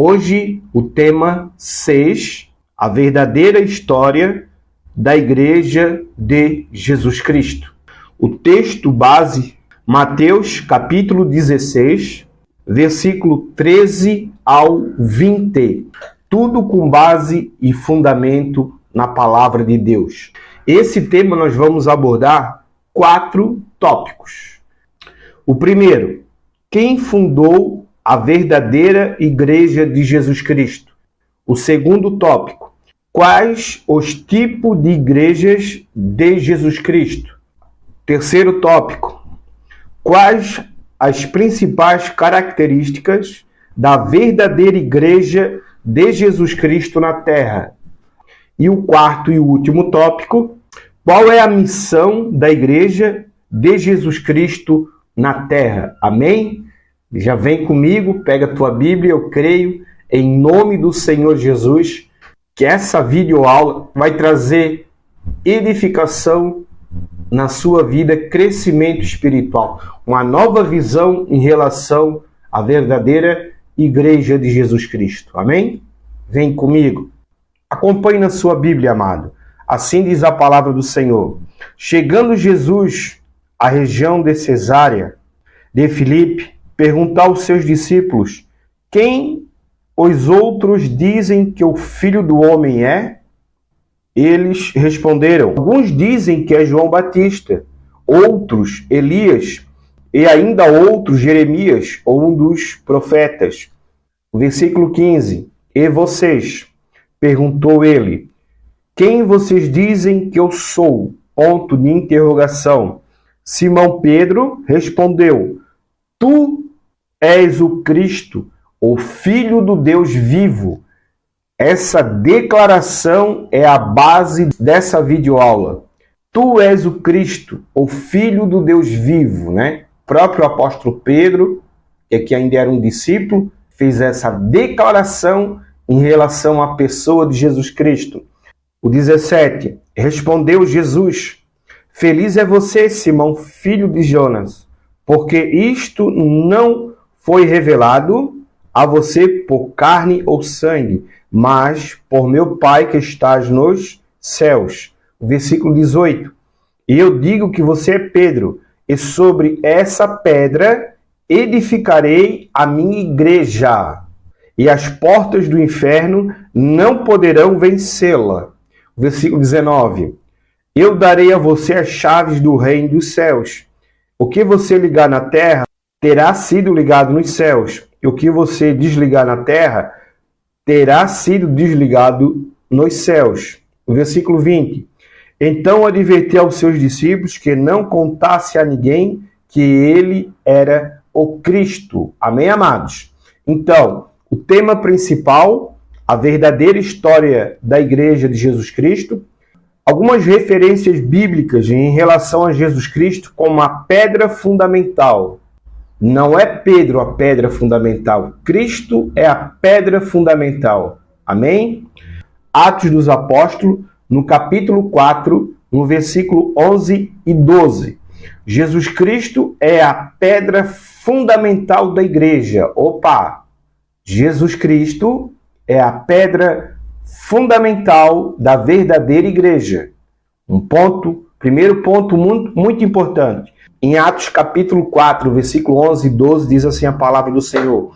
Hoje o tema 6, a verdadeira história da Igreja de Jesus Cristo. O texto base, Mateus capítulo 16, versículo 13 ao 20. Tudo com base e fundamento na palavra de Deus. Esse tema nós vamos abordar 4 tópicos. O primeiro, quem fundou a verdadeira Igreja de Jesus Cristo? O segundo tópico, quais os tipos de igrejas de Jesus Cristo? Terceiro tópico, quais as principais características da verdadeira Igreja de Jesus Cristo na Terra? E o quarto e último tópico, qual é a missão da Igreja de Jesus Cristo na Terra? Amém? Já vem comigo, pega a tua Bíblia, eu creio, em nome do Senhor Jesus, que essa videoaula vai trazer edificação na sua vida, crescimento espiritual, uma nova visão em relação à verdadeira Igreja de Jesus Cristo. Amém? Vem comigo. Acompanhe na sua Bíblia, amado. Assim diz a palavra do Senhor. Chegando Jesus à região de Cesárea de Filipe, perguntou aos seus discípulos: quem os outros dizem que o Filho do Homem é? Eles responderam: alguns dizem que é João Batista, outros Elias, e ainda outros Jeremias ou um dos profetas. Versículo 15. E vocês? Perguntou ele: quem vocês dizem que eu sou? Ponto de interrogação. Simão Pedro respondeu: tu és o Cristo, o Filho do Deus vivo. Essa declaração é a base dessa videoaula. Tu és o Cristo, o Filho do Deus vivo, né? O próprio apóstolo Pedro, que ainda era um discípulo, fez essa declaração em relação à pessoa de Jesus Cristo. O 17. Respondeu Jesus: feliz é você, Simão, filho de Jonas, porque isto não foi revelado a você por carne ou sangue, mas por meu Pai que estás nos céus. Versículo 18. E eu digo que você é Pedro, e sobre essa pedra edificarei a minha igreja, e as portas do inferno não poderão vencê-la. Versículo 19. Eu darei a você as chaves do reino dos céus. O que você ligar na terra terá sido ligado nos céus, e o que você desligar na terra terá sido desligado nos céus. Versículo 20. Então advertiu aos seus discípulos que não contasse a ninguém que ele era o Cristo. Amém, amados? Então, o tema principal, a verdadeira história da Igreja de Jesus Cristo, algumas referências bíblicas em relação a Jesus Cristo como a pedra fundamental. Não é Pedro a pedra fundamental, Cristo é a pedra fundamental. Amém? Atos dos Apóstolos, no capítulo 4, no versículo 11 e 12. Jesus Cristo é a pedra fundamental da igreja. Opa! Jesus Cristo é a pedra fundamental da verdadeira igreja. Primeiro ponto muito importante. Em Atos capítulo 4, versículo 11 e 12, diz assim a palavra do Senhor: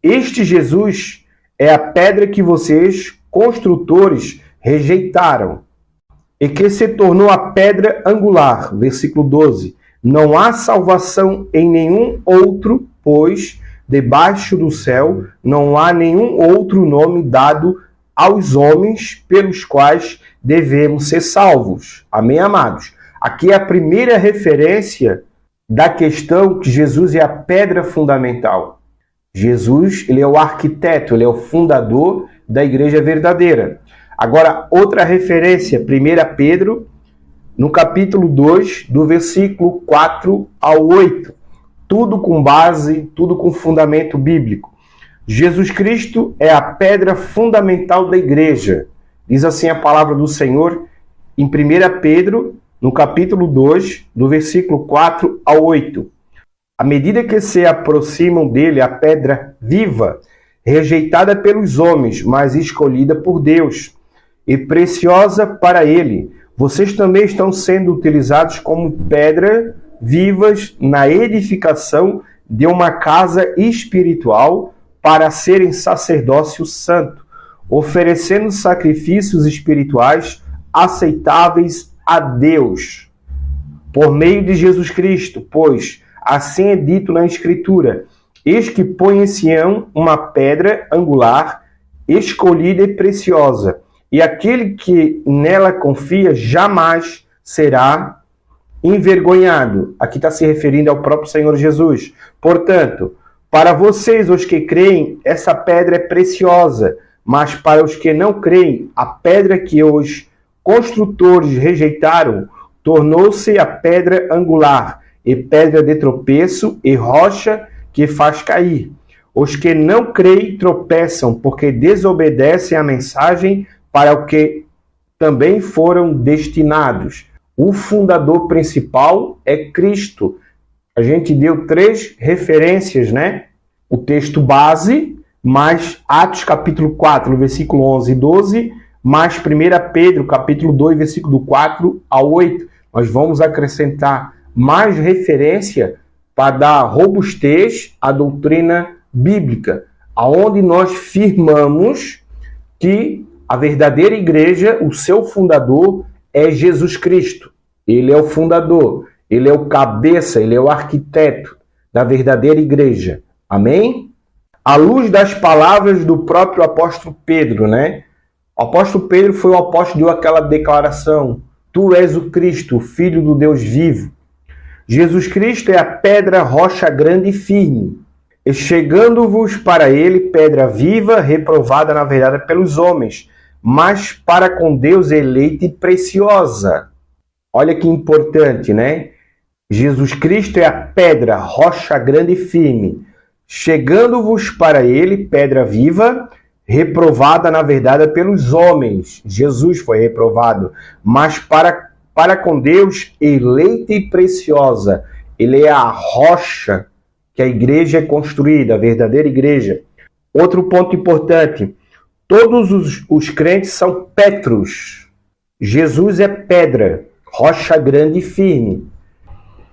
este Jesus é a pedra que vocês, construtores, rejeitaram, e que se tornou a pedra angular. Versículo 12. Não há salvação em nenhum outro, pois debaixo do céu não há nenhum outro nome dado aos homens pelos quais devemos ser salvos. Amém, amados? Aqui é a primeira referência da questão que Jesus é a pedra fundamental. Jesus, ele é o arquiteto, ele é o fundador da igreja verdadeira. Agora, outra referência, 1 Pedro, no capítulo 2, do versículo 4 ao 8. Tudo com base, tudo com fundamento bíblico. Jesus Cristo é a pedra fundamental da igreja. Diz assim a palavra do Senhor em 1 Pedro, no capítulo 2, do versículo 4 ao 8. À medida que se aproximam dele, a pedra viva, rejeitada pelos homens, mas escolhida por Deus e preciosa para Ele. Vocês também estão sendo utilizados como pedra vivas na edificação de uma casa espiritual para serem sacerdócio santo, oferecendo sacrifícios espirituais aceitáveis a Deus, por meio de Jesus Cristo, pois assim é dito na Escritura: eis que põe em Sião uma pedra angular, escolhida e preciosa, e aquele que nela confia jamais será envergonhado. Aqui está se referindo ao próprio Senhor Jesus. Portanto, para vocês, os que creem, essa pedra é preciosa, mas para os que não creem, a pedra que os construtores rejeitaram tornou-se a pedra angular, e pedra de tropeço, e rocha que faz cair. Os que não creem tropeçam, porque desobedecem a mensagem para o que também foram destinados. O fundador principal é Cristo. A gente deu 3 referências, né? O texto base, mais Atos capítulo 4, versículo 11 e 12, mais 1 Pedro capítulo 2, versículo 4 a 8. Nós vamos acrescentar mais referência para dar robustez à doutrina bíblica, aonde nós firmamos que a verdadeira igreja, o seu fundador, é Jesus Cristo. Ele é o fundador, ele é o cabeça, ele é o arquiteto da verdadeira igreja. Amém? À luz das palavras do próprio apóstolo Pedro, né? O apóstolo Pedro foi o apóstolo que deu aquela declaração: Tu és o Cristo, o Filho do Deus vivo. Jesus Cristo é a pedra, rocha grande e firme, e chegando-vos para ele, pedra viva, reprovada na verdade pelos homens, mas para com Deus eleita e preciosa. Olha que importante, né? Jesus Cristo é a pedra, rocha grande e firme, chegando-vos para ele, pedra viva, reprovada na verdade pelos homens. Jesus foi reprovado, mas para com Deus, eleita e preciosa. Ele é a rocha que a igreja é construída, a verdadeira igreja. Outro ponto importante: todos os crentes são Petros. Jesus é pedra, rocha grande e firme.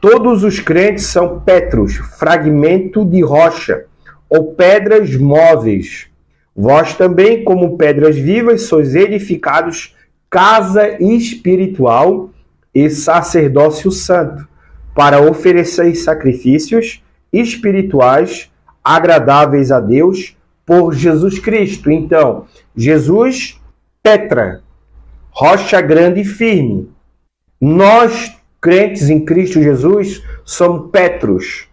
Todos os crentes são Petros, fragmento de rocha, ou pedras móveis. Vós também, como pedras vivas, sois edificados casa espiritual e sacerdócio santo, para oferecer sacrifícios espirituais agradáveis a Deus por Jesus Cristo. Então, Jesus, Petra, rocha grande e firme. Nós, crentes em Cristo Jesus, somos Petros,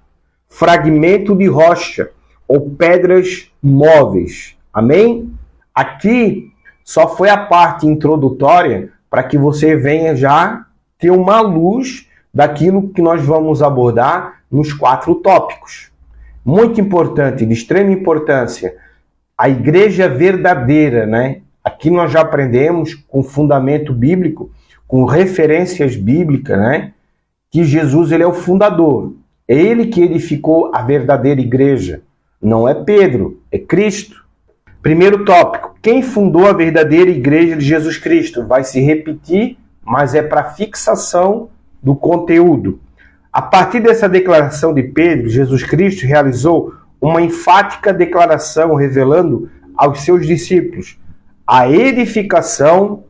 fragmento de rocha ou pedras móveis. Amém? Aqui só foi a parte introdutória para que você venha já ter uma luz daquilo que nós vamos abordar nos 4 tópicos. Muito importante, de extrema importância, a igreja verdadeira, né? Aqui nós já aprendemos com fundamento bíblico, com referências bíblicas, né? Que Jesus, ele é o fundador. É ele que edificou a verdadeira igreja. Não é Pedro, é Cristo. Primeiro tópico: quem fundou a verdadeira igreja de Jesus Cristo? Vai se repetir, mas é para fixação do conteúdo. A partir dessa declaração de Pedro, Jesus Cristo realizou uma enfática declaração revelando aos seus discípulos a edificação,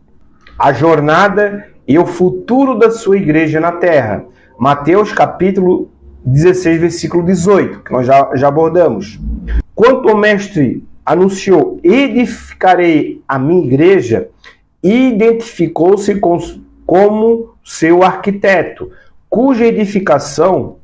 a jornada e o futuro da sua igreja na terra. Mateus capítulo 16, versículo 18, que nós já abordamos. Quanto o mestre anunciou: edificarei a minha igreja, identificou-se como seu arquiteto, cuja edificação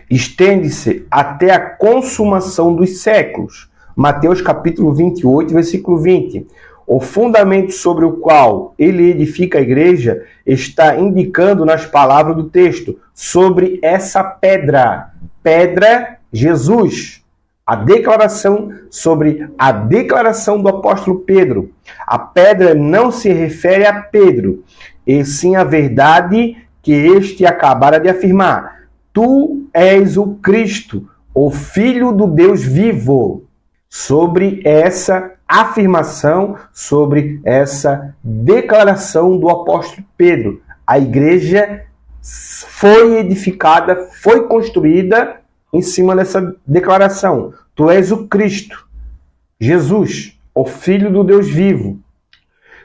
estende-se até a consumação dos séculos. Mateus capítulo 28, versículo 20. O fundamento sobre o qual ele edifica a igreja está indicando nas palavras do texto sobre essa pedra. Pedra, Jesus. A declaração sobre a declaração do apóstolo Pedro. A pedra não se refere a Pedro, e sim a verdade que este acabara de afirmar: Tu és o Cristo, o Filho do Deus vivo. sobre essa afirmação, sobre essa declaração do apóstolo Pedro. A igreja foi edificada, foi construída em cima dessa declaração. Tu és o Cristo, Jesus, o Filho do Deus vivo.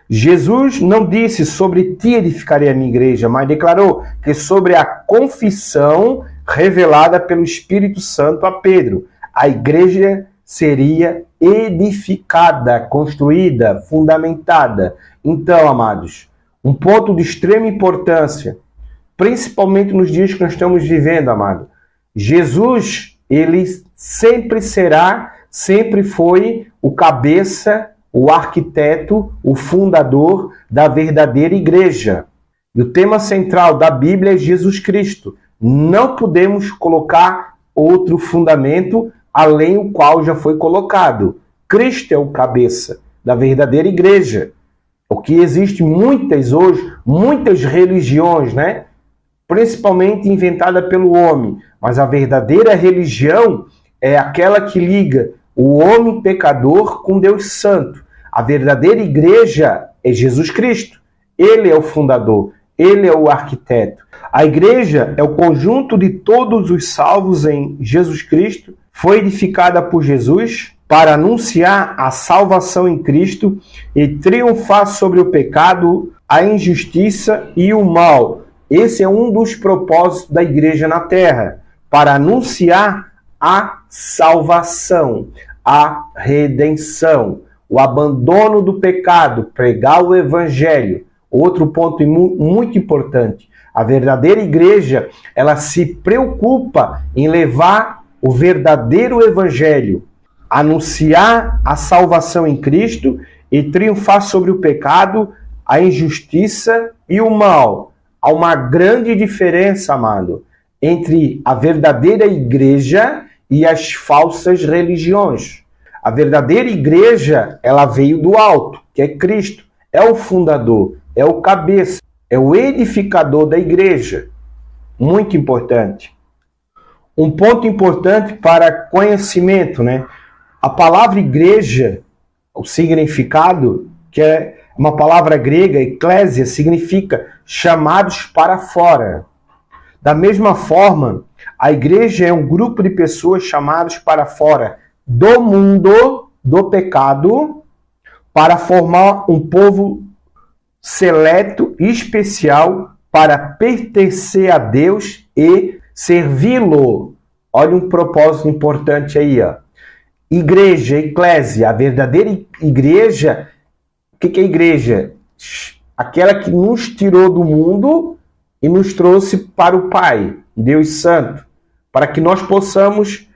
Jesus não disse sobre ti edificarei a minha igreja, mas declarou que sobre a confissão revelada pelo Espírito Santo a Pedro, a igreja seria edificada, construída, fundamentada. Então, amados, um ponto de extrema importância, principalmente nos dias que nós estamos vivendo, amado. Jesus, ele sempre será, sempre foi o cabeça, o arquiteto, o fundador da verdadeira igreja. E o tema central da Bíblia é Jesus Cristo. Não podemos colocar outro fundamento além o qual já foi colocado. Cristo é o cabeça da verdadeira igreja. O que existe muitas religiões, né? Principalmente inventada pelo homem. Mas a verdadeira religião é aquela que liga o homem pecador com Deus Santo. A verdadeira igreja é Jesus Cristo. Ele é o fundador, ele é o arquiteto. A igreja é o conjunto de todos os salvos em Jesus Cristo, foi edificada por Jesus para anunciar a salvação em Cristo e triunfar sobre o pecado, a injustiça e o mal. Esse é um dos propósitos da igreja na terra, para anunciar a salvação, a redenção, o abandono do pecado, pregar o evangelho. Outro ponto muito importante, a verdadeira igreja, ela se preocupa em levar o verdadeiro evangelho, anunciar a salvação em Cristo e triunfar sobre o pecado, a injustiça e o mal. Há uma grande diferença, amado, entre a verdadeira igreja e as falsas religiões. A verdadeira igreja, ela veio do alto, que é Cristo, é o fundador, é o cabeça, é o edificador da igreja. Muito importante. Um ponto importante para conhecimento, né? A palavra igreja, o significado, que é uma palavra grega, eclésia, significa chamados para fora. Da mesma forma, a igreja é um grupo de pessoas chamados para fora do mundo, do pecado, para formar um povo seleto e especial para pertencer a Deus e servi-lo. Olha um propósito importante aí, ó. Igreja, eclésia, a verdadeira igreja. O que é igreja? Aquela que nos tirou do mundo e nos trouxe para o Pai, Deus Santo, para que nós possamos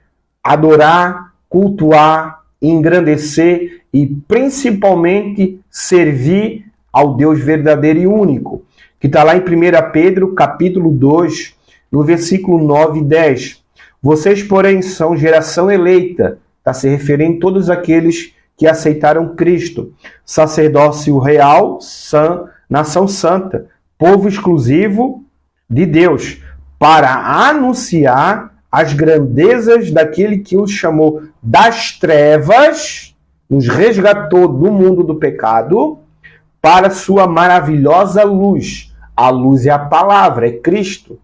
adorar, cultuar, engrandecer e principalmente servir ao Deus verdadeiro e único, que está lá em 1 Pedro, capítulo 2, no versículo 9 e 10. Vocês, porém, são geração eleita, está se referindo a todos aqueles que aceitaram Cristo, sacerdócio real, nação santa, povo exclusivo de Deus, para anunciar as grandezas daquele que os chamou das trevas, nos resgatou do mundo do pecado, para sua maravilhosa luz. A luz é a palavra, é Cristo.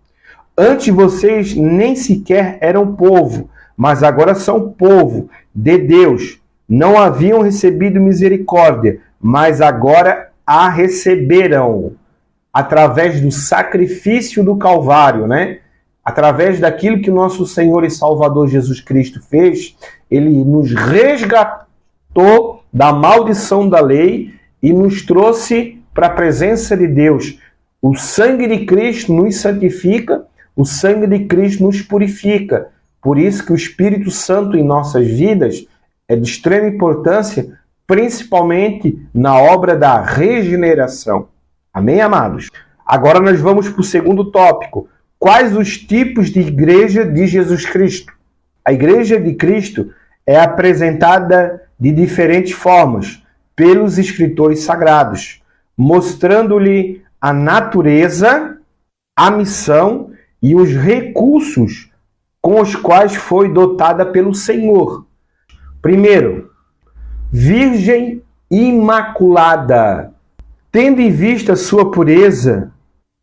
Antes vocês nem sequer eram povo, mas agora são povo de Deus. Não haviam recebido misericórdia, mas agora a receberão através do sacrifício do Calvário, né? Através daquilo que o nosso Senhor e Salvador Jesus Cristo fez, ele nos resgatou da maldição da lei e nos trouxe para a presença de Deus. O sangue de Cristo nos santifica, o sangue de Cristo nos purifica. Por isso que o Espírito Santo em nossas vidas é de extrema importância, principalmente na obra da regeneração. Amém, amados? Agora nós vamos para o segundo tópico. Quais os tipos de igreja de Jesus Cristo? A igreja de Cristo é apresentada de diferentes formas pelos escritores sagrados, mostrando-lhe a natureza, a missão e os recursos com os quais foi dotada pelo Senhor. Primeiro, Virgem Imaculada. Tendo em vista sua pureza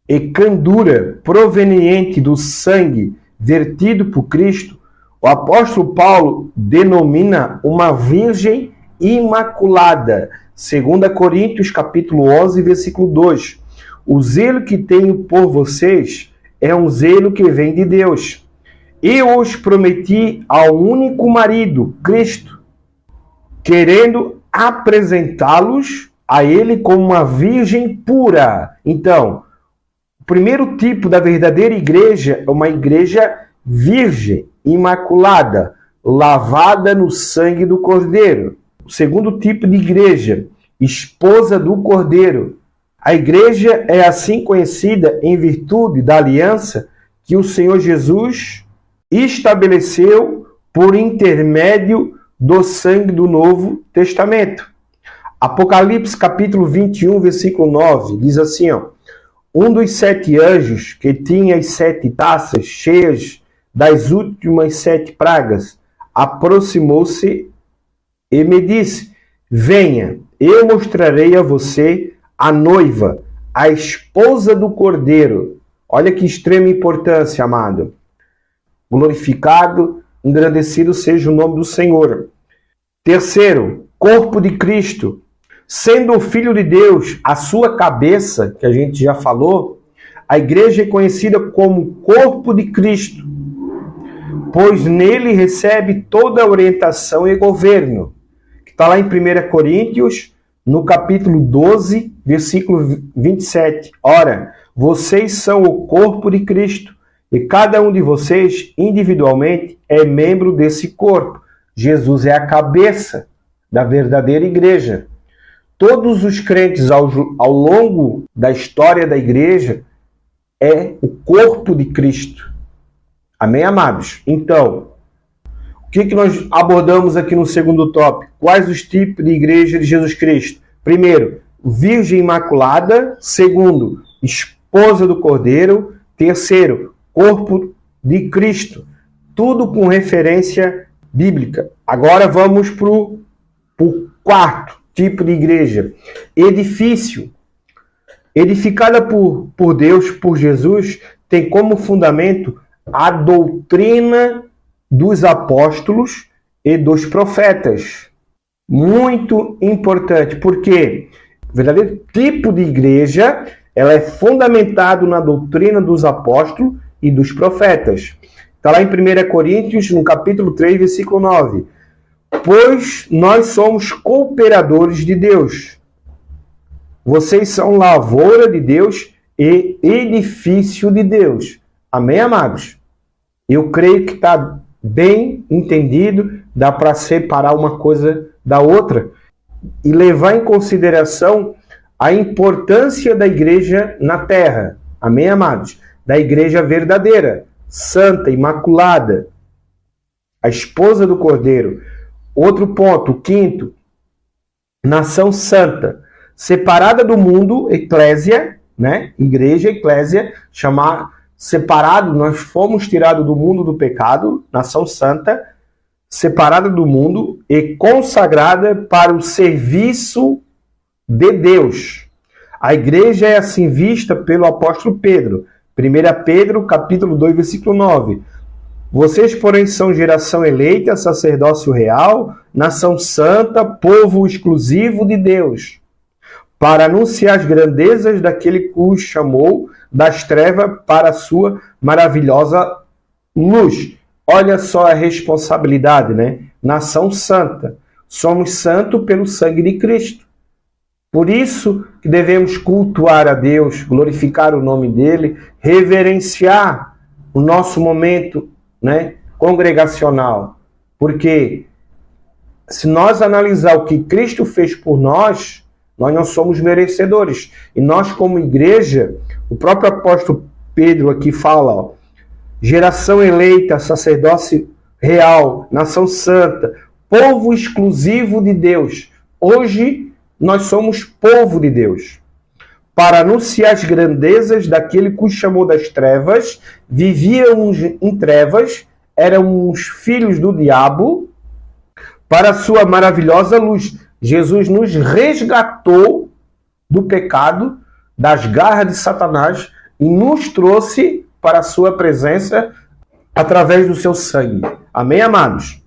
e candura proveniente do sangue vertido por Cristo, o apóstolo Paulo denomina uma Virgem Imaculada. 2 Coríntios capítulo 11, versículo 2. O zelo que tenho por vocês é um zelo que vem de Deus. Eu os prometi ao único marido, Cristo, querendo apresentá-los a ele como uma virgem pura. Então, o primeiro tipo da verdadeira igreja é uma igreja virgem, imaculada, lavada no sangue do Cordeiro. O segundo tipo de igreja, esposa do Cordeiro. A igreja é assim conhecida em virtude da aliança que o Senhor Jesus estabeleceu por intermédio do sangue do Novo Testamento. Apocalipse capítulo 21, versículo 9, diz assim, um dos 7 anjos que tinha as 7 taças cheias das últimas 7 pragas, aproximou-se e me disse, venha, eu mostrarei a você a noiva, a esposa do Cordeiro. Olha que extrema importância, amado. Glorificado, engrandecido seja o nome do Senhor. Terceiro, corpo de Cristo. Sendo o Filho de Deus a sua cabeça, que a gente já falou, a igreja é conhecida como corpo de Cristo, pois nele recebe toda a orientação e governo. Que está lá em 1 Coríntios, no capítulo 12, versículo 27. Ora, vocês são o corpo de Cristo, e cada um de vocês, individualmente, é membro desse corpo. Jesus é a cabeça da verdadeira igreja. Todos os crentes ao longo da história da igreja é o corpo de Cristo. Amém, amados? Então, o que nós abordamos aqui no segundo tópico? Quais os tipos de igreja de Jesus Cristo? Primeiro, Virgem Imaculada. Segundo, esposa do Cordeiro. Terceiro, corpo de Cristo. Tudo com referência bíblica. Agora vamos para o quarto tipo de igreja. Edifício. Edificada por Deus, por Jesus, tem como fundamento a doutrina dos apóstolos e dos profetas. Muito importante, porque o verdadeiro tipo de igreja ela é fundamentado na doutrina dos apóstolos e dos profetas. Está lá em 1 Coríntios, no capítulo 3, versículo 9. Pois nós somos cooperadores de Deus. Vocês são lavoura de Deus e edifício de Deus. Amém, amados? Eu creio que está bem entendido, dá para separar uma coisa da outra e levar em consideração a importância da igreja na terra. Amém, amados? Da igreja verdadeira, santa, imaculada, a esposa do Cordeiro. Outro ponto, quinto, nação santa, separada do mundo, eclésia, né? Igreja, eclésia, separado, nós fomos tirados do mundo do pecado, nação santa, separada do mundo e consagrada para o serviço de Deus. A igreja é assim vista pelo apóstolo Pedro. 1 Pedro, capítulo 2, versículo 9. Vocês, porém, são geração eleita, sacerdócio real, nação santa, povo exclusivo de Deus, para anunciar as grandezas daquele que os chamou das trevas para a sua maravilhosa luz. Olha só a responsabilidade, né? Nação santa. Somos santos pelo sangue de Cristo. Por isso que devemos cultuar a Deus, glorificar o nome dele, reverenciar o nosso momento, né, congregacional. Porque se nós analisar o que Cristo fez por nós, nós não somos merecedores. E nós, como igreja, o próprio apóstolo Pedro aqui fala, geração eleita, sacerdócio real, nação santa, povo exclusivo de Deus. Hoje, nós somos povo de Deus. Para anunciar as grandezas daquele que os chamou das trevas, vivíamos em trevas, éramos filhos do diabo, para a sua maravilhosa luz. Jesus nos resgatou do pecado, das garras de Satanás e nos trouxe para a sua presença através do seu sangue. Amém, amados?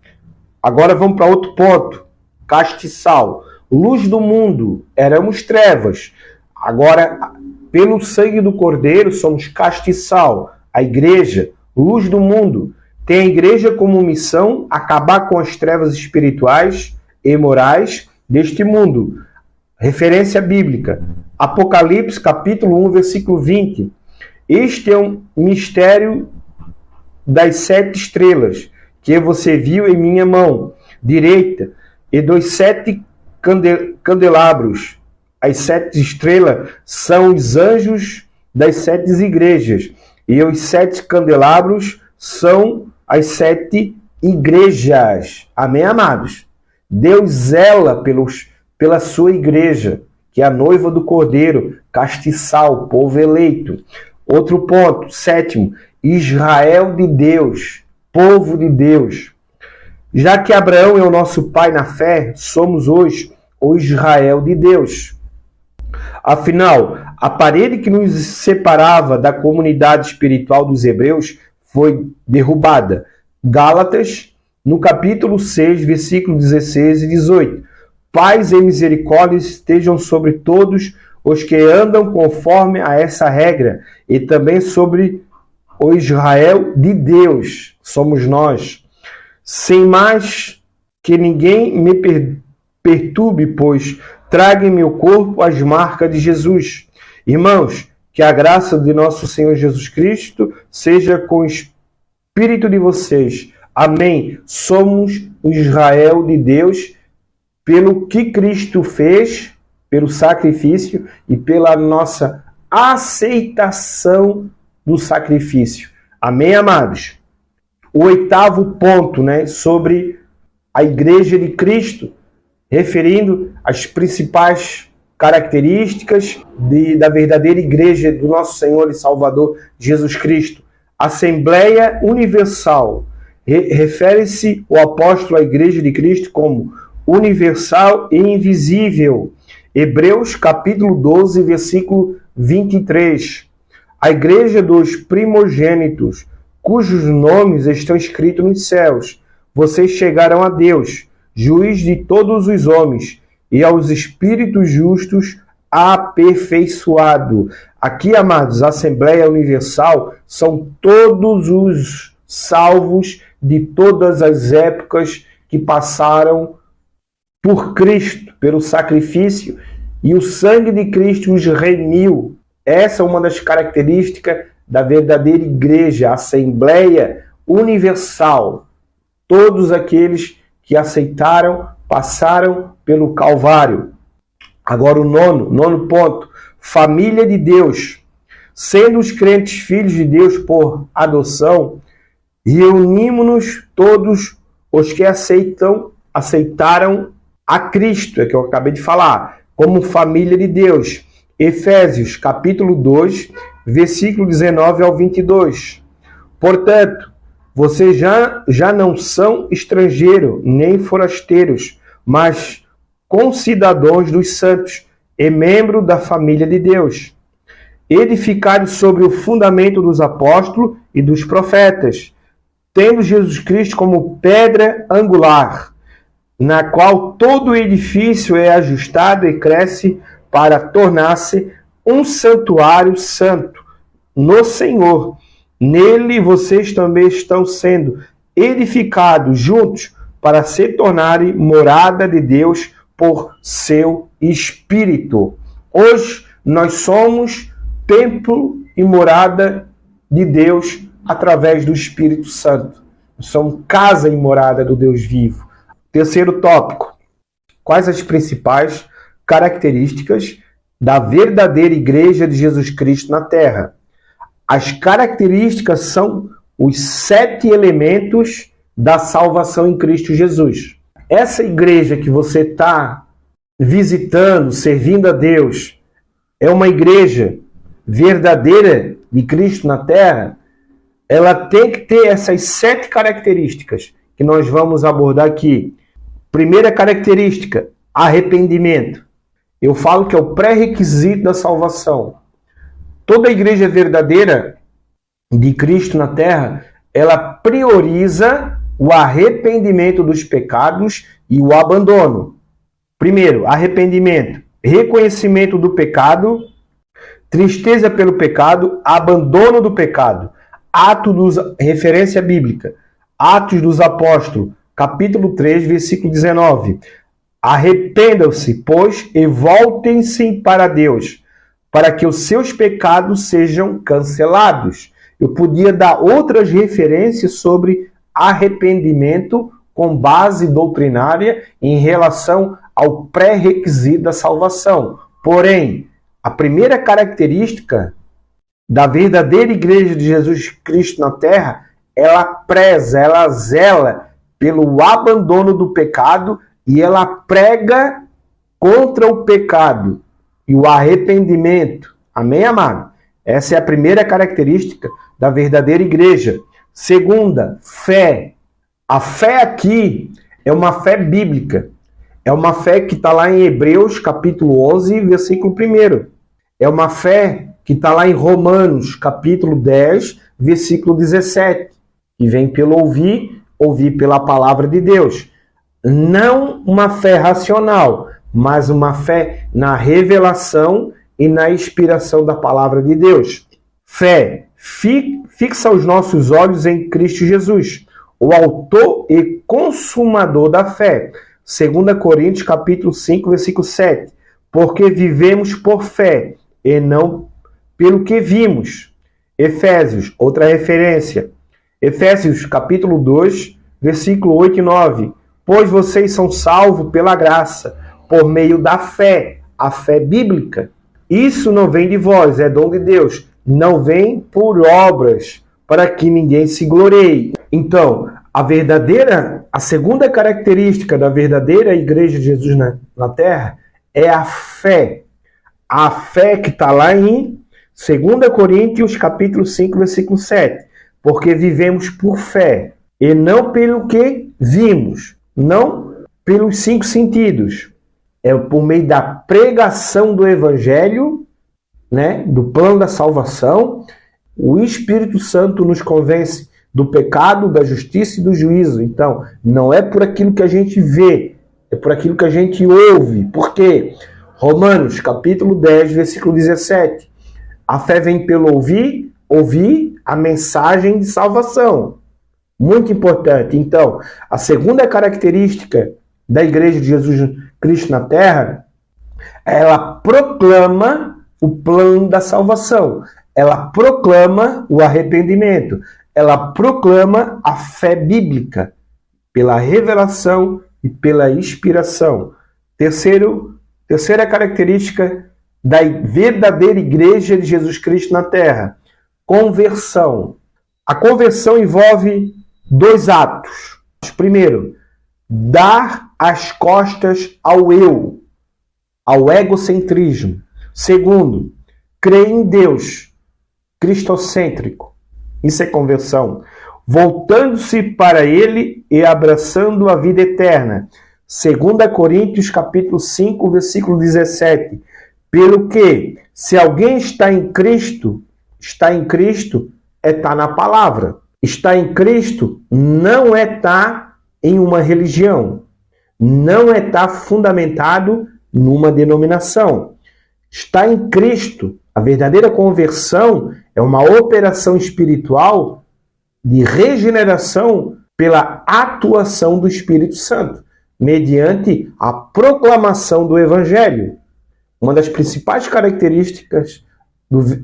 Agora vamos para outro ponto. Castiçal. Luz do mundo, éramos trevas. Agora, pelo sangue do Cordeiro, somos castiçal. A igreja, luz do mundo. Tem a igreja como missão acabar com as trevas espirituais e morais deste mundo. Referência bíblica. Apocalipse, capítulo 1, versículo 20. Este é um mistério das 7 estrelas que você viu em minha mão direita e dos 7 candelabros. As 7 estrelas são os anjos das 7 igrejas e os 7 candelabros são as 7 igrejas. Amém, amados? Deus zela pela sua igreja, que é a noiva do Cordeiro, castiçal, povo eleito. Outro ponto, 7º, Israel de Deus, povo de Deus. Já que Abraão é o nosso pai na fé, somos hoje o Israel de Deus. Afinal, a parede que nos separava da comunidade espiritual dos hebreus foi derrubada. Gálatas, no capítulo 6, versículos 16 e 18. Paz e misericórdia estejam sobre todos os que andam conforme a essa regra, e também sobre o Israel de Deus, somos nós. Sem mais que ninguém me perturbe, pois traga em meu corpo as marcas de Jesus. Irmãos, que a graça de nosso Senhor Jesus Cristo seja com o espírito de vocês. Amém. Somos o Israel de Deus pelo que Cristo fez, pelo sacrifício e pela nossa aceitação do sacrifício. Amém, amados? O 8º ponto, sobre a Igreja de Cristo, referindo às principais características da verdadeira Igreja do nosso Senhor e Salvador Jesus Cristo. Assembleia Universal. Refere-se o apóstolo à Igreja de Cristo como universal e invisível. Hebreus capítulo 12, versículo 23. A igreja dos primogênitos, cujos nomes estão escritos nos céus. Vocês chegaram a Deus, juiz de todos os homens, e aos espíritos justos aperfeiçoado. Aqui, amados, a Assembleia Universal são todos os salvos de todas as épocas que passaram por Cristo, pelo sacrifício, e o sangue de Cristo os remiu. Essa é uma das características da verdadeira igreja, a Assembleia Universal. Todos aqueles que aceitaram, passaram pelo Calvário. Agora o nono ponto, família de Deus. Sendo os crentes filhos de Deus por adoção, reunimos-nos todos os que aceitaram a Cristo, é que eu acabei de falar, como família de Deus. Efésios, capítulo 2, versículo 19 ao 22. Portanto, vocês já não são estrangeiros nem forasteiros, mas concidadãos dos santos e membros da família de Deus, edificados sobre o fundamento dos apóstolos e dos profetas, tendo Jesus Cristo como pedra angular, na qual todo edifício é ajustado e cresce para tornar-se um santuário santo no Senhor. Nele vocês também estão sendo edificados juntos para se tornarem morada de Deus por seu Espírito. Hoje nós somos templo e morada de Deus através do Espírito Santo. Nós somos casa e morada do Deus vivo. Terceiro tópico. Quais as principais características da verdadeira Igreja de Jesus Cristo na Terra? As características são os 7 elementos da salvação em Cristo Jesus. Essa igreja que você está visitando, servindo a Deus, é uma igreja verdadeira de Cristo na Terra? Ela tem que ter essas 7 características que nós vamos abordar aqui. Primeira característica, arrependimento. Eu falo que é o pré-requisito da salvação. Toda igreja verdadeira de Cristo na terra, ela prioriza o arrependimento dos pecados e o abandono. Primeiro, arrependimento, reconhecimento do pecado, tristeza pelo pecado, abandono do pecado. Referência bíblica, Atos dos Apóstolos, capítulo 3, versículo 19. Arrependam-se, pois, e voltem-se para Deus, para que os seus pecados sejam cancelados. Eu podia dar outras referências sobre arrependimento com base doutrinária em relação ao pré-requisito da salvação. Porém, a primeira característica da verdadeira igreja de Jesus Cristo na terra, ela preza, ela zela pelo abandono do pecado e ela prega contra o pecado e o arrependimento. Amém, amado? Essa é a primeira característica da verdadeira igreja. Segunda, fé. A fé aqui é uma fé bíblica. É uma fé que está lá em Hebreus, capítulo 11, versículo 1. É uma fé que está lá em Romanos, capítulo 10, versículo 17. Que vem pelo ouvir pela palavra de Deus. Não uma fé racional, mas uma fé na revelação e na inspiração da palavra de Deus. Fé. Fixa os nossos olhos em Cristo Jesus, o autor e consumador da fé. 2 Coríntios, capítulo 5, versículo 7. Porque vivemos por fé e não pelo que vimos. Efésios, outra referência. Efésios, capítulo 2, versículo 8 e 9. Pois vocês são salvos pela graça, por meio da fé, a fé bíblica. Isso não vem de vós, é dom de Deus. Não vem por obras, para que ninguém se glorie. Então, a segunda característica da verdadeira igreja de Jesus na terra é a fé. A fé que está lá em 2 Coríntios, capítulo 5, versículo 7. Porque vivemos por fé, e não pelo que vimos, não pelos 5 sentidos. É por meio da pregação do evangelho, né, do plano da salvação. O Espírito Santo nos convence do pecado, da justiça e do juízo. Então, não é por aquilo que a gente vê, é por aquilo que a gente ouve. Por quê? Romanos, capítulo 10, versículo 17. A fé vem pelo ouvir a mensagem de salvação. Muito importante. Então, a segunda característica da igreja de Jesus Cristo na terra, ela proclama o plano da salvação. Ela proclama o arrependimento. Ela proclama a fé bíblica pela revelação e pela inspiração. Terceira característica da verdadeira igreja de Jesus Cristo na terra, conversão. A conversão envolve 2 atos. Primeiro, dar as costas ao eu, ao egocentrismo. Segundo, crer em Deus, cristocêntrico. Isso é conversão. Voltando-se para Ele e abraçando a vida eterna. 2 Coríntios, capítulo 5, versículo 17. Pelo que, se alguém está em Cristo é estar na palavra. Estar em Cristo não é estar em uma religião. Não é estar fundamentado numa denominação. Estar em Cristo, a verdadeira conversão é uma operação espiritual de regeneração pela atuação do Espírito Santo, mediante a proclamação do Evangelho. Uma das principais características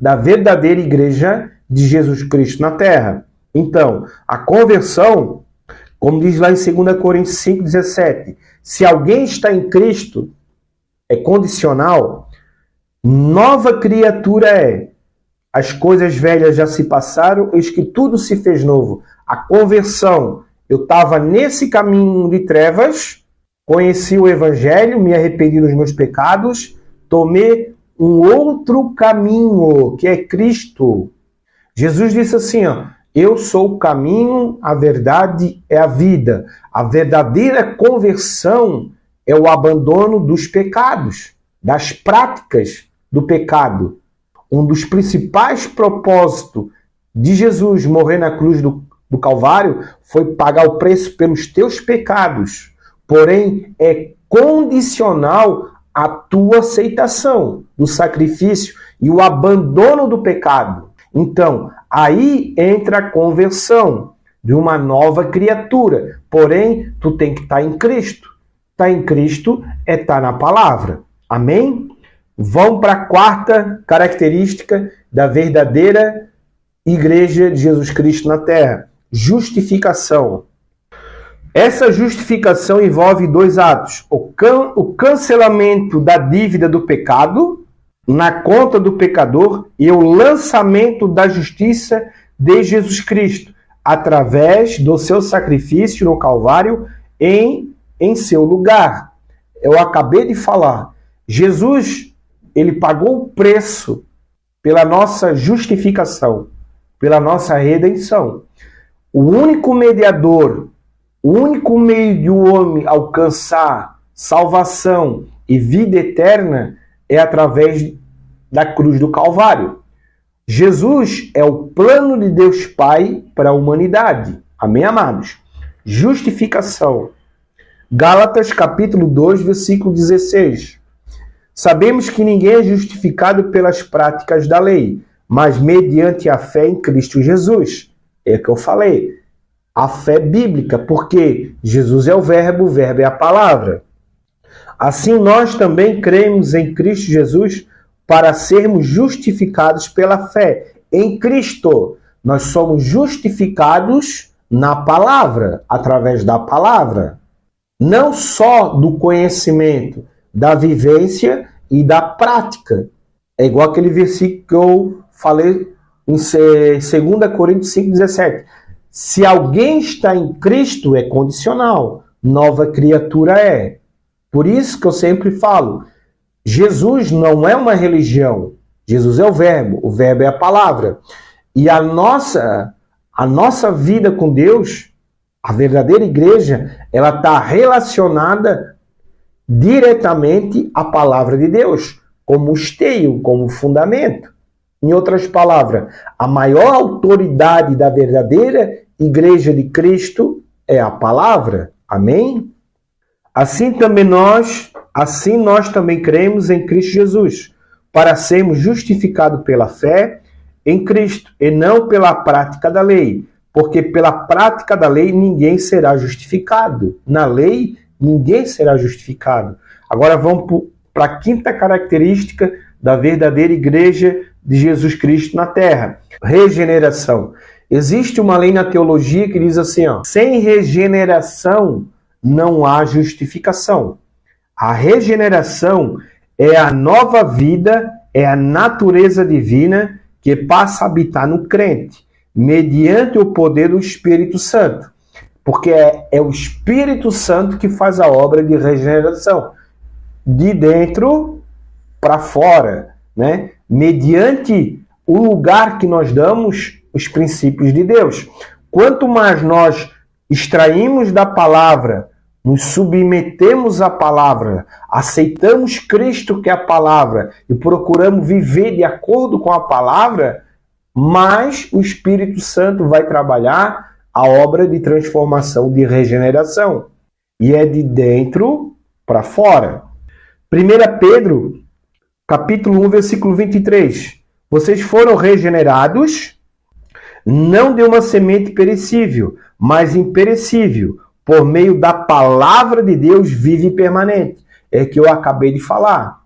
da verdadeira igreja de Jesus Cristo na terra. Então, a conversão, como diz lá em 2 Coríntios 5, 17, se alguém está em Cristo, é condicional, nova criatura é. As coisas velhas já se passaram, eis que tudo se fez novo. A conversão, eu estava nesse caminho de trevas, conheci o Evangelho, me arrependi dos meus pecados, tomei um outro caminho, que é Cristo. Jesus disse assim, Eu sou o caminho, a verdade é a vida. A verdadeira conversão é o abandono dos pecados, das práticas do pecado. Um dos principais propósitos de Jesus morrer na cruz do Calvário foi pagar o preço pelos teus pecados. Porém, é condicional a tua aceitação do sacrifício e o abandono do pecado. Então, aí entra a conversão de uma nova criatura. Porém, tu tem que estar em Cristo. Estar em Cristo é estar na palavra. Amém? Vamos para a quarta característica da verdadeira Igreja de Jesus Cristo na Terra. Justificação. Essa justificação envolve dois atos. O cancelamento da dívida do pecado na conta do pecador e o lançamento da justiça de Jesus Cristo através do seu sacrifício no Calvário em seu lugar. Eu acabei de falar. Jesus, ele pagou o preço pela nossa justificação, pela nossa redenção. O único mediador, o único meio de um homem alcançar salvação e vida eterna é através da cruz do Calvário. Jesus é o plano de Deus Pai para a humanidade. Amém, amados? Justificação. Gálatas capítulo 2, versículo 16. Sabemos que ninguém é justificado pelas práticas da lei, mas mediante a fé em Cristo Jesus. É o que eu falei. A fé bíblica, porque Jesus é o verbo é a palavra. Assim nós também cremos em Cristo Jesus para sermos justificados pela fé. Em Cristo, nós somos justificados na palavra, através da palavra. Não só do conhecimento, da vivência e da prática. É igual aquele versículo que eu falei em 2 Coríntios 5,17. Se alguém está em Cristo, é condicional. Nova criatura é. Por isso que eu sempre falo, Jesus não é uma religião. Jesus é o verbo é a palavra. E a nossa vida com Deus, a verdadeira igreja, ela está relacionada diretamente à palavra de Deus, como esteio, como fundamento. Em outras palavras, a maior autoridade da verdadeira Igreja de Cristo é a palavra. Amém? Assim nós também cremos em Cristo Jesus, para sermos justificados pela fé em Cristo, e não pela prática da lei. Porque pela prática da lei ninguém será justificado. Na lei, ninguém será justificado. Agora vamos para a quinta característica da verdadeira Igreja de Jesus Cristo na Terra. Regeneração. Existe uma lei na teologia que diz assim, sem regeneração não há justificação. A regeneração é a nova vida, é a natureza divina que passa a habitar no crente, mediante o poder do Espírito Santo. Porque é o Espírito Santo que faz a obra de regeneração, de dentro para fora, né? Mediante o lugar que nós damos os princípios de Deus. Quanto mais nós extraímos da palavra, nos submetemos à palavra, aceitamos Cristo que é a palavra e procuramos viver de acordo com a palavra, mais o Espírito Santo vai trabalhar a obra de transformação, de regeneração. E é de dentro para fora. 1 Pedro, capítulo 1, versículo 23. Vocês foram regenerados, não de uma semente perecível, mas imperecível, por meio da palavra de Deus viva e permanente. É que eu acabei de falar.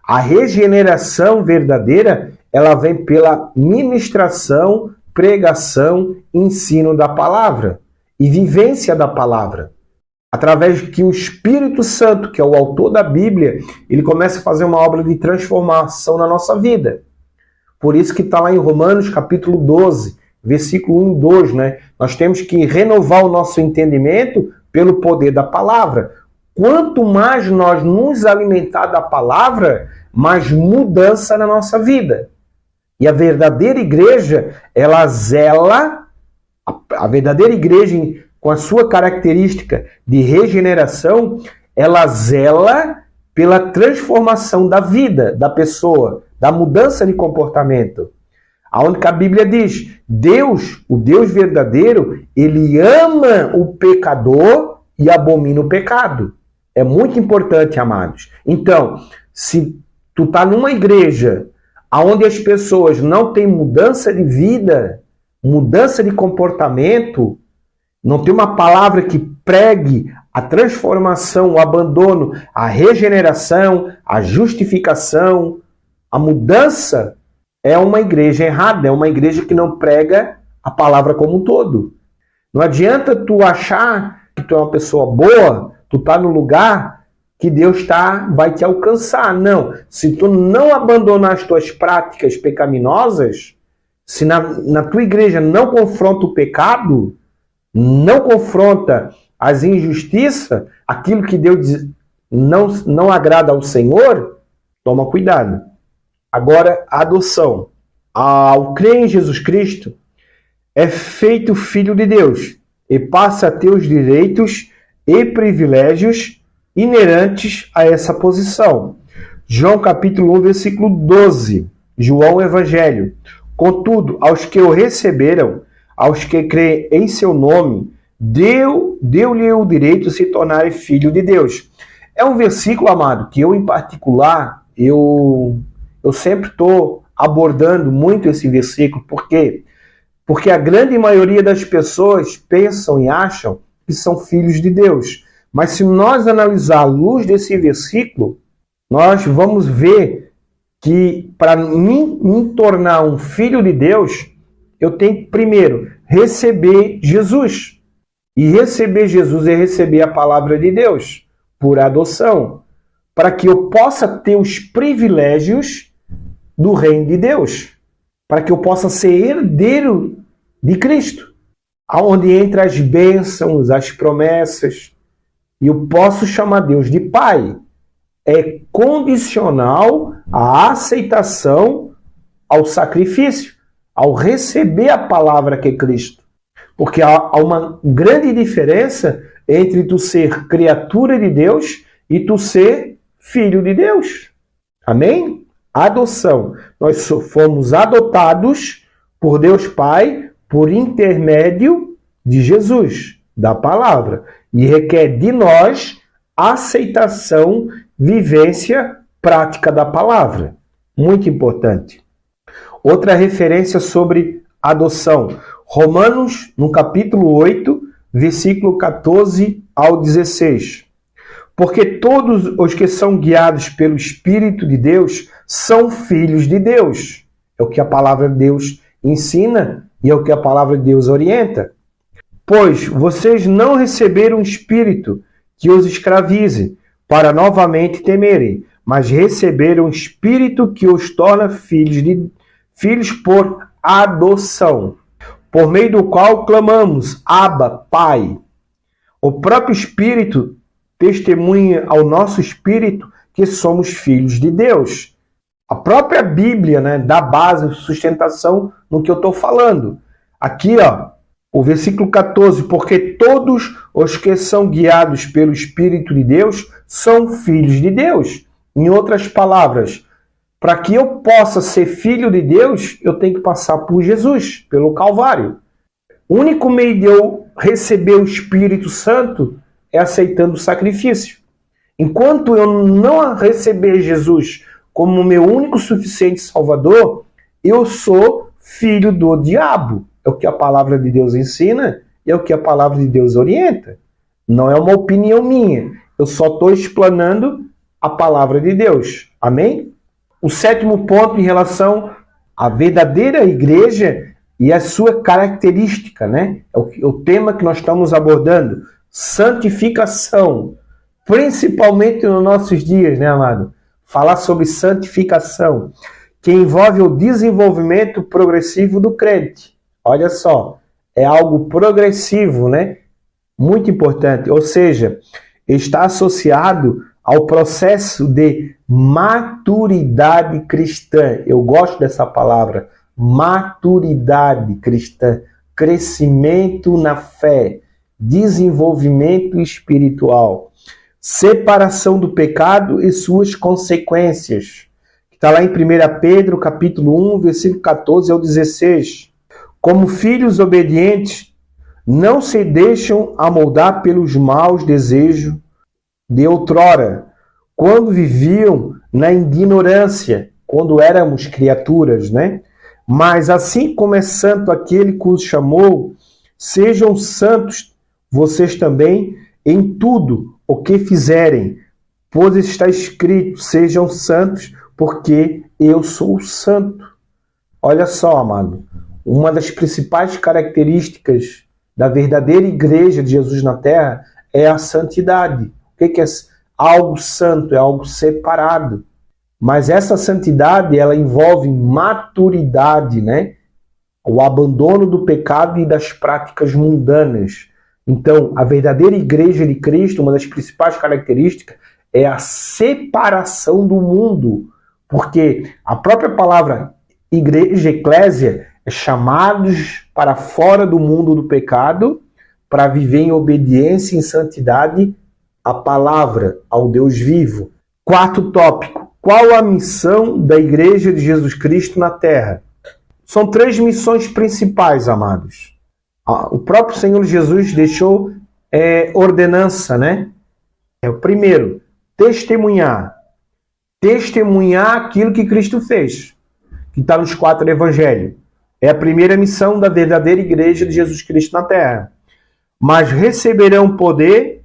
A regeneração verdadeira, ela vem pela ministração, pregação, ensino da palavra e vivência da palavra. Através que o Espírito Santo, que é o autor da Bíblia, ele começa a fazer uma obra de transformação na nossa vida. Por isso que está lá em Romanos capítulo 12, versículo 1 e 2, né? Nós temos que renovar o nosso entendimento pelo poder da palavra. Quanto mais nós nos alimentar da palavra, mais mudança na nossa vida. E a verdadeira igreja, ela zela A verdadeira igreja, com a sua característica de regeneração, ela zela pela transformação da vida da pessoa, da mudança de comportamento. Aonde que a Bíblia diz, Deus, o Deus verdadeiro, ele ama o pecador e abomina o pecado. É muito importante, amados. Então, se tu tá numa igreja onde as pessoas não têm mudança de vida, mudança de comportamento, não tem uma palavra que pregue a transformação, o abandono, a regeneração, a justificação, a mudança, é uma igreja errada, é uma igreja que não prega a palavra como um todo. Não adianta tu achar que tu é uma pessoa boa, tu tá no lugar que Deus vai te alcançar. Não. Se tu não abandonar as tuas práticas pecaminosas, se na tua igreja não confronta o pecado, não confronta as injustiças, aquilo que Deus não agrada ao Senhor, toma cuidado. Agora, a adoção. Ao crer em Jesus Cristo, é feito filho de Deus e passa a ter os direitos e privilégios inerentes a essa posição. João capítulo 1, versículo 12. João Evangelho. Contudo, aos que o receberam, aos que creem em seu nome, deu-lhe o direito de se tornarem filho de Deus. É um versículo, amado, que eu, em particular, eu sempre estou abordando muito esse versículo. Por quê? Porque a grande maioria das pessoas pensam e acham que são filhos de Deus. Mas se nós analisar à luz desse versículo, nós vamos ver que para me tornar um filho de Deus, eu tenho que primeiro receber Jesus. E receber Jesus é receber a palavra de Deus por adoção, para que eu possa ter os privilégios do reino de Deus, para que eu possa ser herdeiro de Cristo, aonde entra as bênçãos, as promessas, e eu posso chamar Deus de Pai. É condicional à aceitação ao sacrifício, ao receber a palavra que é Cristo. Porque há uma grande diferença entre tu ser criatura de Deus e tu ser filho de Deus. Amém? Adoção. Nós fomos adotados por Deus Pai por intermédio de Jesus, da palavra. E requer de nós aceitação, vivência, prática da palavra. Muito importante. Outra referência sobre adoção. Romanos, no capítulo 8, versículo 14 ao 16. Porque todos os que são guiados pelo Espírito de Deus são filhos de Deus. É o que a palavra de Deus ensina e é o que a palavra de Deus orienta. Pois vocês não receberam um espírito que os escravize para novamente temerem, mas receberam um espírito que os torna filhos por adoção, por meio do qual clamamos, Abba, Pai. O próprio Espírito testemunha ao nosso espírito que somos filhos de Deus. A própria Bíblia, dá base, sustentação no que eu estou falando. Aqui, o versículo 14, porque todos os que são guiados pelo Espírito de Deus são filhos de Deus. Em outras palavras, para que eu possa ser filho de Deus, eu tenho que passar por Jesus, pelo Calvário. O único meio de eu receber o Espírito Santo é aceitando o sacrifício. Enquanto eu não receber Jesus como meu único suficiente Salvador, eu sou filho do diabo. É o que a palavra de Deus ensina e é o que a palavra de Deus orienta. Não é uma opinião minha. Eu só estou explanando a palavra de Deus. Amém? O sétimo ponto em relação à verdadeira igreja e a sua característica, É o tema que nós estamos abordando. Santificação. Principalmente nos nossos dias, amado? Falar sobre santificação, que envolve o desenvolvimento progressivo do crente. Olha só, é algo progressivo, Muito importante. Ou seja, está associado ao processo de maturidade cristã. Eu gosto dessa palavra, maturidade cristã. crescimento na fé, desenvolvimento espiritual, separação do pecado e suas consequências. Está lá em 1 Pedro, capítulo 1, versículo 14 ao 16. Como filhos obedientes, não se deixam amoldar pelos maus desejos de outrora, quando viviam na ignorância, quando éramos criaturas, né? Mas assim como é santo aquele que os chamou, sejam santos vocês também em tudo o que fizerem, pois está escrito, sejam santos, porque eu sou santo. Olha só, amado, uma das principais características da verdadeira igreja de Jesus na Terra é a santidade. O que é algo santo? É algo separado. Mas essa santidade, ela envolve maturidade, né? O abandono do pecado e das práticas mundanas. Então, a verdadeira igreja de Cristo, uma das principais características, é a separação do mundo. Porque a própria palavra igreja, eclésia, é chamados para fora do mundo do pecado, para viver em obediência e em santidade à palavra, ao Deus vivo. Quarto tópico. Qual a missão da Igreja de Jesus Cristo na Terra? São 3 missões principais, amados. O próprio Senhor Jesus deixou ordenança, né? O primeiro, testemunhar. Testemunhar aquilo que Cristo fez, que está nos 4 evangelhos. É a primeira missão da verdadeira Igreja de Jesus Cristo na Terra. Mas receberão poder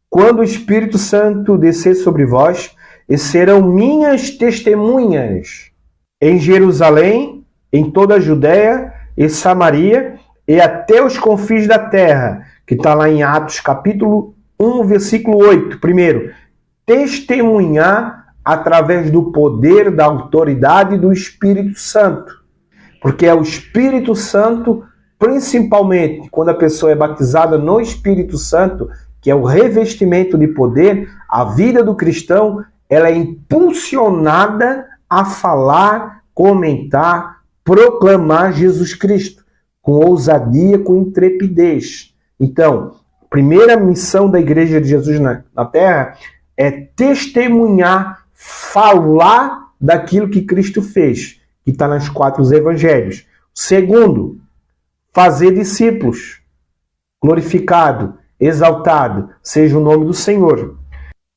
quando o Espírito Santo descer sobre vós, e serão minhas testemunhas em Jerusalém, em toda a Judéia e Samaria, e até os confins da terra, que está lá em Atos capítulo 1, versículo 8. Primeiro, testemunhar através do poder, da autoridade do Espírito Santo. Porque é o Espírito Santo, principalmente quando a pessoa é batizada no Espírito Santo, que é o revestimento de poder, a vida do cristão, ela é impulsionada a falar, comentar, proclamar Jesus Cristo, com ousadia, com intrepidez. Então, a primeira missão da Igreja de Jesus na Terra é testemunhar, falar daquilo que Cristo fez, que está nos 4 evangelhos. Segundo, fazer discípulos, glorificado, exaltado, seja o nome do Senhor.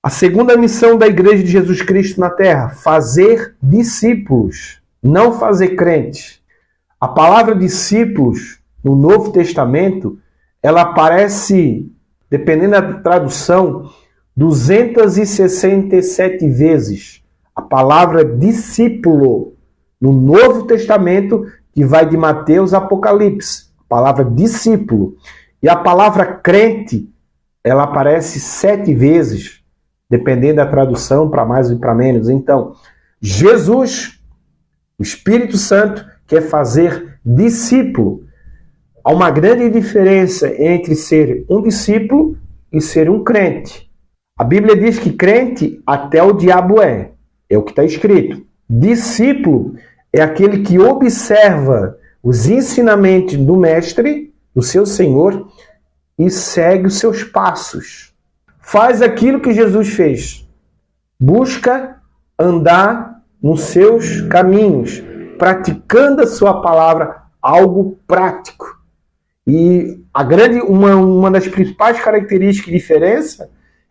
A segunda missão da Igreja de Jesus Cristo na Terra, fazer discípulos, não fazer crentes. A palavra discípulos, no Novo Testamento, ela aparece, dependendo da tradução, 267 vezes. A palavra discípulo, no Novo Testamento, que vai de Mateus a Apocalipse. A palavra discípulo. E a palavra crente, ela aparece 7 vezes, dependendo da tradução, para mais e para menos. Então, Jesus, o Espírito Santo, quer fazer discípulo. Há uma grande diferença entre ser um discípulo e ser um crente. A Bíblia diz que crente até o diabo é. É o que está escrito. Discípulo é aquele que observa os ensinamentos do Mestre, do seu Senhor, e segue os seus passos. Faz aquilo que Jesus fez. Busca andar nos seus caminhos, praticando a sua palavra, algo prático. E uma das principais características e diferença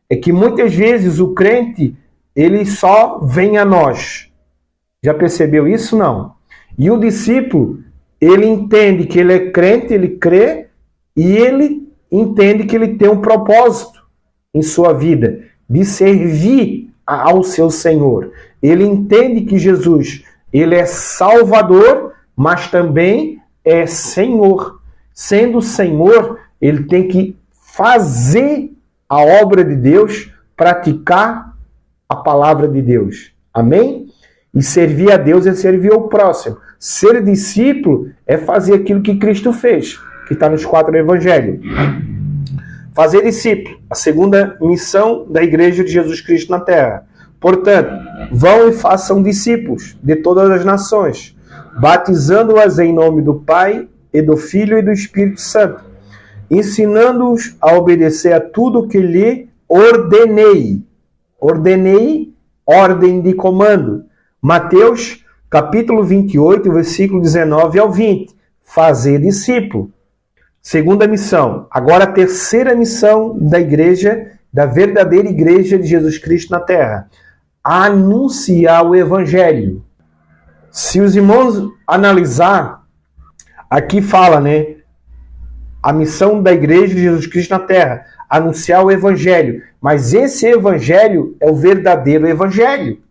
é que muitas vezes o crente, ele só vem a nós. Já percebeu isso? Não. E o discípulo, ele entende que ele é crente, ele crê, e ele entende que ele tem um propósito em sua vida, de servir ao seu Senhor. Ele entende que Jesus, ele é Salvador, mas também é Senhor. Sendo Senhor, ele tem que fazer a obra de Deus, praticar a palavra de Deus. Amém? E servir a Deus é servir ao próximo. Ser discípulo é fazer aquilo que Cristo fez, que está nos 4 evangelhos. Fazer discípulo, a segunda missão da Igreja de Jesus Cristo na Terra. Portanto, vão e façam discípulos de todas as nações, batizando-as em nome do Pai e do Filho e do Espírito Santo, ensinando-os a obedecer a tudo que lhe ordenei. Ordenei, ordem de comando. Mateus, capítulo 28, versículo 19 ao 20. Fazer discípulo. Segunda missão. Agora a terceira missão da igreja, da verdadeira igreja de Jesus Cristo na terra. Anunciar o evangelho. Se os irmãos analisar, aqui fala, né? A missão da igreja de Jesus Cristo na terra. Anunciar o evangelho. Mas esse evangelho é o verdadeiro evangelho.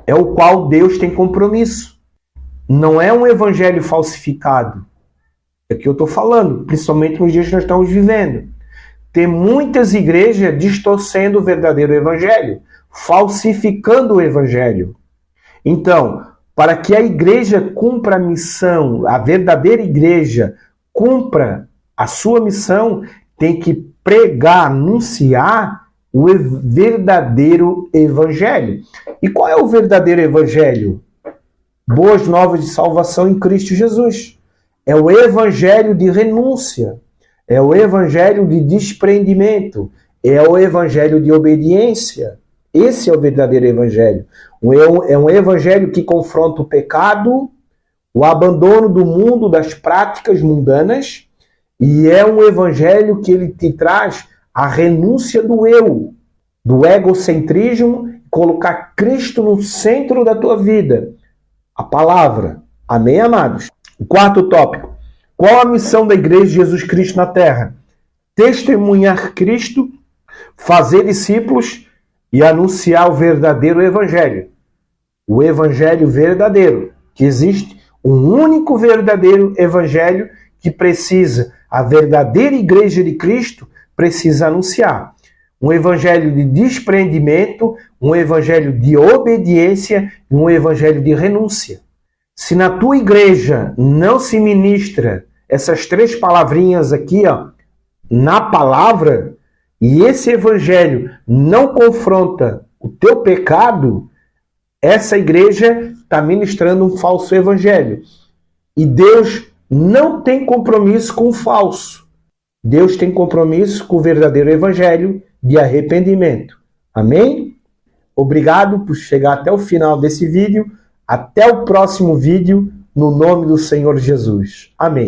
É o qual Deus tem compromisso. Não é um evangelho falsificado. É o que eu estou falando, principalmente nos dias que nós estamos vivendo. Tem muitas igrejas distorcendo o verdadeiro evangelho, falsificando o evangelho. Então, para que a igreja cumpra a missão, a verdadeira igreja cumpra a sua missão, tem que pregar, anunciar o verdadeiro evangelho. E qual é o verdadeiro evangelho? Boas novas de salvação em Cristo Jesus. É o evangelho de renúncia, é o evangelho de desprendimento, é o evangelho de obediência. Esse é o verdadeiro evangelho. É um evangelho que confronta o pecado, o abandono do mundo, das práticas mundanas, e é um evangelho que ele te traz a renúncia do eu, do egocentrismo, colocar Cristo no centro da tua vida. A palavra. Amém, amados? O quarto tópico. Qual a missão da igreja de Jesus Cristo na terra? Testemunhar Cristo, fazer discípulos e anunciar o verdadeiro evangelho. O evangelho verdadeiro. Que existe um único verdadeiro evangelho que precisa, a verdadeira igreja de Cristo precisa anunciar. Um evangelho de desprendimento, um evangelho de obediência e um evangelho de renúncia. Se na tua igreja não se ministra essas três palavrinhas aqui, ó, na palavra, e esse evangelho não confronta o teu pecado, essa igreja está ministrando um falso evangelho. E Deus não tem compromisso com o falso. Deus tem compromisso com o verdadeiro evangelho de arrependimento. Amém? Obrigado por chegar até o final desse vídeo. Até o próximo vídeo, no nome do Senhor Jesus. Amém.